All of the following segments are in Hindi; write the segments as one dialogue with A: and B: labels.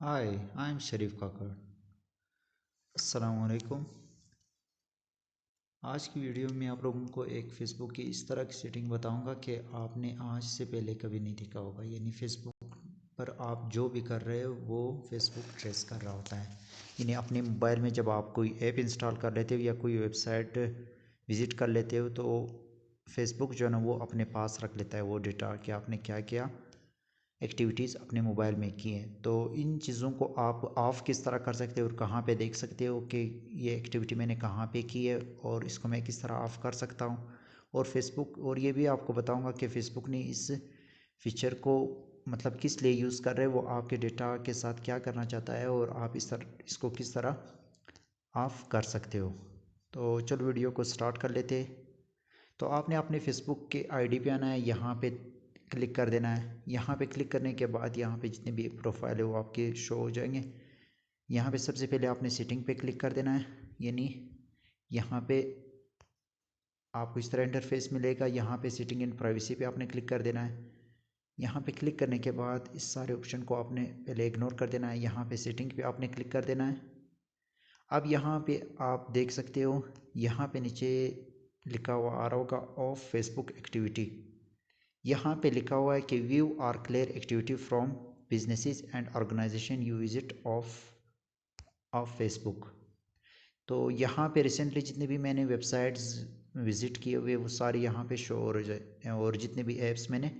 A: हाय, आई एम शरीफ काकड़। अस्सलाम वालेकुम। आज की वीडियो में आप लोगों को एक फ़ेसबुक की इस तरह की सेटिंग बताऊंगा कि आपने आज से पहले कभी नहीं देखा होगा। यानी फ़ेसबुक पर आप जो भी कर रहे हो वो फ़ेसबुक ट्रेस कर रहा होता है। यानी अपने मोबाइल में जब आप कोई ऐप इंस्टॉल कर लेते हो या कोई वेबसाइट विज़िट कर लेते हो तो फ़ेसबुक जो है ना वो अपने पास रख लेता है वो डेटा कि आपने क्या किया, एक्टिविटीज़ अपने मोबाइल में की हैं। तो इन चीज़ों को आप ऑफ़ किस तरह कर सकते हो और कहाँ पे देख सकते हो कि ये एक्टिविटी मैंने कहाँ पे की है और इसको मैं किस तरह ऑफ़ कर सकता हूँ। और फेसबुक और ये भी आपको बताऊँगा कि फ़ेसबुक ने इस फीचर को मतलब किस लिए यूज़ कर रहे हैं, वो आपके डेटा के साथ क्या करना चाहता है और आप इसको किस तरह ऑफ़ कर सकते हो। तो चलो वीडियो को स्टार्ट कर लेते हैं। तो आपने अपने फेसबुक के आईडी पे आना है, यहाँ पे क्लिक कर देना है। यहाँ पे क्लिक करने के बाद यहाँ पे जितने भी प्रोफाइल है वो आपके शो हो जाएंगे। यहाँ पे सबसे पहले आपने सेटिंग पे क्लिक कर देना है। यानी यहाँ पे आपको इस तरह इंटरफेस मिलेगा। यहाँ पे सेटिंग एंड प्राइवेसी पे आपने क्लिक कर देना है। यहाँ पे क्लिक करने के बाद इस सारे ऑप्शन को आपने पहले इग्नोर कर देना है। यहाँ पे सेटिंग पे आपने क्लिक कर देना है। अब यहाँ पे आप देख सकते हो, यहाँ पे नीचे लिखा हुआ आ रहा होगा ऑफ फेसबुक एक्टिविटी। यहाँ पे लिखा हुआ है कि view are clear activity from businesses and organisation you visit off Facebook. तो यहाँ पे रिसेंटली जितने भी मैंने वेबसाइट्स विज़िट किए हुए वो सारे यहाँ पे शो हो जाए और जितने भी ऐप्स मैंने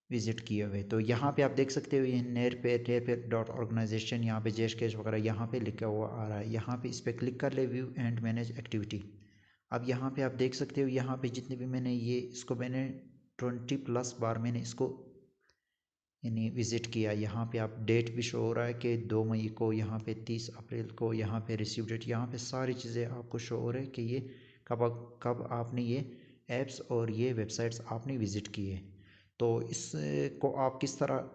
A: विज़िट किए हुए। तो यहाँ पे आप देख सकते हो ये नेर पे डॉट ऑर्गेनाइजेशन, यहाँ पे जेश कैश वगैरह यहाँ पे लिखा हुआ आ रहा है। यहाँ पे इस पर क्लिक कर ले, व्यू एंड मैनेज एक्टिविटी। अब यहाँ पे आप देख सकते हो, यहाँ पे जितने भी मैंने इसको मैंने 20+ बार मैंने इसको यानी विज़िट किया। यहाँ पे आप डेट भी शो हो रहा है कि 2 मई को, यहाँ पे 30 अप्रैल को, यहाँ पे रिसीव डेट, यहाँ पे सारी चीज़ें आपको शो हो रहा है कि ये कब आपने ये ऐप्स और ये वेबसाइट्स आपने विज़िट किए। तो इसको आप किस तरह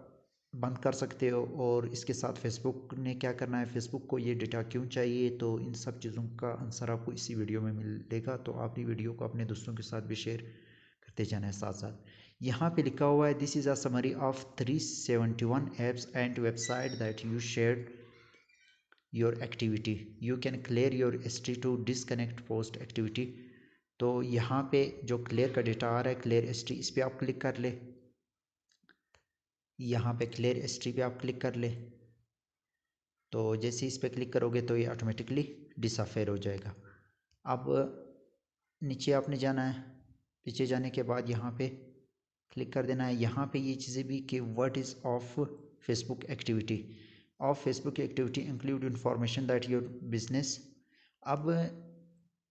A: बंद कर सकते हो और इसके साथ फेसबुक ने क्या करना है, फेसबुक को ये डेटा क्यों चाहिए, तो इन सब चीज़ों का आंसर आपको इसी वीडियो में मिलेगा। तो आप ये वीडियो को अपने दोस्तों के साथ भी शेयर करते जाना है साथ साथ। यहाँ पे लिखा हुआ है this is a summary of 371 apps and website that you shared your activity, you can clear your history to disconnect post activity. तो यहाँ पे जो क्लियर का डेटा आ रहा है, क्लियर हिस्ट्री, इस पर आप क्लिक कर ले। यहाँ पे क्लियर हिस्ट्री पे आप क्लिक कर ले। तो जैसे इस पर क्लिक करोगे तो ये ऑटोमेटिकली डिसअफेयर हो जाएगा। अब नीचे आपने जाना है, पीछे जाने के बाद यहाँ पे क्लिक कर देना है। यहाँ पे ये चीज़ें भी कि what is of Facebook activity. Of Facebook activity include information that your business. अब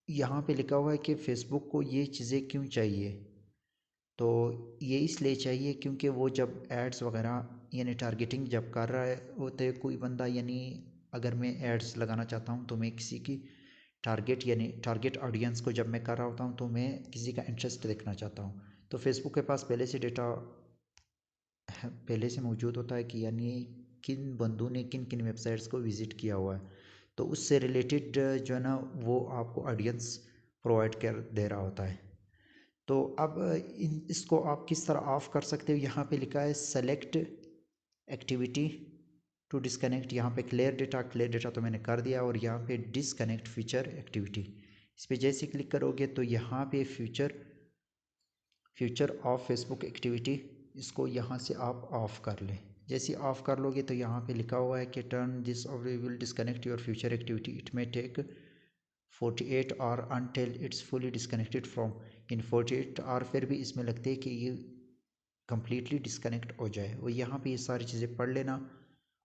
A: यहाँ पे लिखा हुआ है कि फेसबुक को ये चीज़ें क्यों चाहिए। तो ये इसलिए चाहिए क्योंकि वो जब एड्स वगैरह यानी टारगेटिंग जब कर रहा है होते है कोई बंदा, यानी अगर मैं एड्स लगाना चाहता हूँ तो मैं किसी की टारगेट यानी टारगेट ऑडियंस को जब मैं कर रहा होता हूँ तो मैं किसी का इंटरेस्ट देखना चाहता हूँ। तो फेसबुक के पास पहले से डेटा पहले से मौजूद होता है कि यानी किन बंदों ने किन किन वेबसाइट्स को विज़िट किया हुआ है। तो उससे रिलेटेड जो है ना वो आपको ऑडियंस प्रोवाइड कर दे रहा होता है। तो अब इसको आप किस तरह ऑफ कर सकते हो, यहाँ पे लिखा है सेलेक्ट एक्टिविटी टू डिसकनेक्ट। यहाँ पे क्लियर डेटा तो मैंने कर दिया और यहाँ पे डिसकनेक्ट फीचर एक्टिविटी, इस पर जैसे क्लिक करोगे तो यहाँ पे फ्यूचर ऑफ फेसबुक एक्टिविटी, इसको यहाँ से आप ऑफ़ कर लें। जैसे ऑफ़ कर लोगे तो यहाँ पे लिखा हुआ है कि टर्न दिस और we will disconnect your future activity, it may take 48 hour until it's fully disconnected from. In 48 hour फिर भी इसमें लगते हैं कि ये कम्प्लीटली डिसकनेक्ट हो जाए। और यहाँ पे ये सारी चीज़ें पढ़ लेना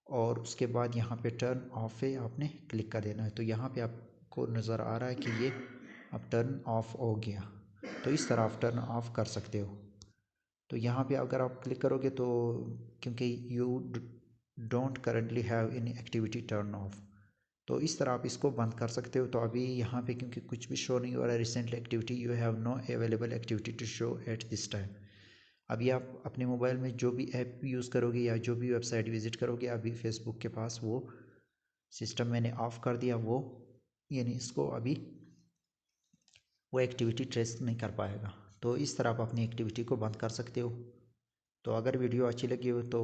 A: और उसके बाद यहाँ पे टर्न ऑफ पे आपने क्लिक कर देना है। तो यहाँ पे आपको नज़र आ रहा है कि ये अब टर्न ऑफ हो गया। तो इस तरह आप टर्न ऑफ कर सकते हो। तो यहाँ पे अगर आप क्लिक करोगे तो क्योंकि you don't currently have any activity turn off, तो इस तरह आप इसको बंद कर सकते हो। तो अभी यहाँ पे क्योंकि कुछ भी शो नहीं हो रहा है, recently activity you have no available activity to show at this time. अभी आप अपने मोबाइल में जो भी ऐप यूज़ करोगे या जो भी वेबसाइट विज़िट करोगे, अभी फेसबुक के पास वो सिस्टम मैंने ऑफ़ कर दिया, वो यानी इसको अभी वो एक्टिविटी ट्रेस नहीं कर पाएगा। तो इस तरह आप अपनी एक्टिविटी को बंद कर सकते हो। तो अगर वीडियो अच्छी लगी हो तो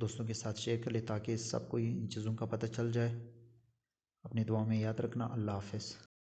A: दोस्तों के साथ शेयर कर ले ताकि सबको इन चीज़ों का पता चल जाए। अपनी दुआ में याद रखना। अल्लाह हाफ़िज़।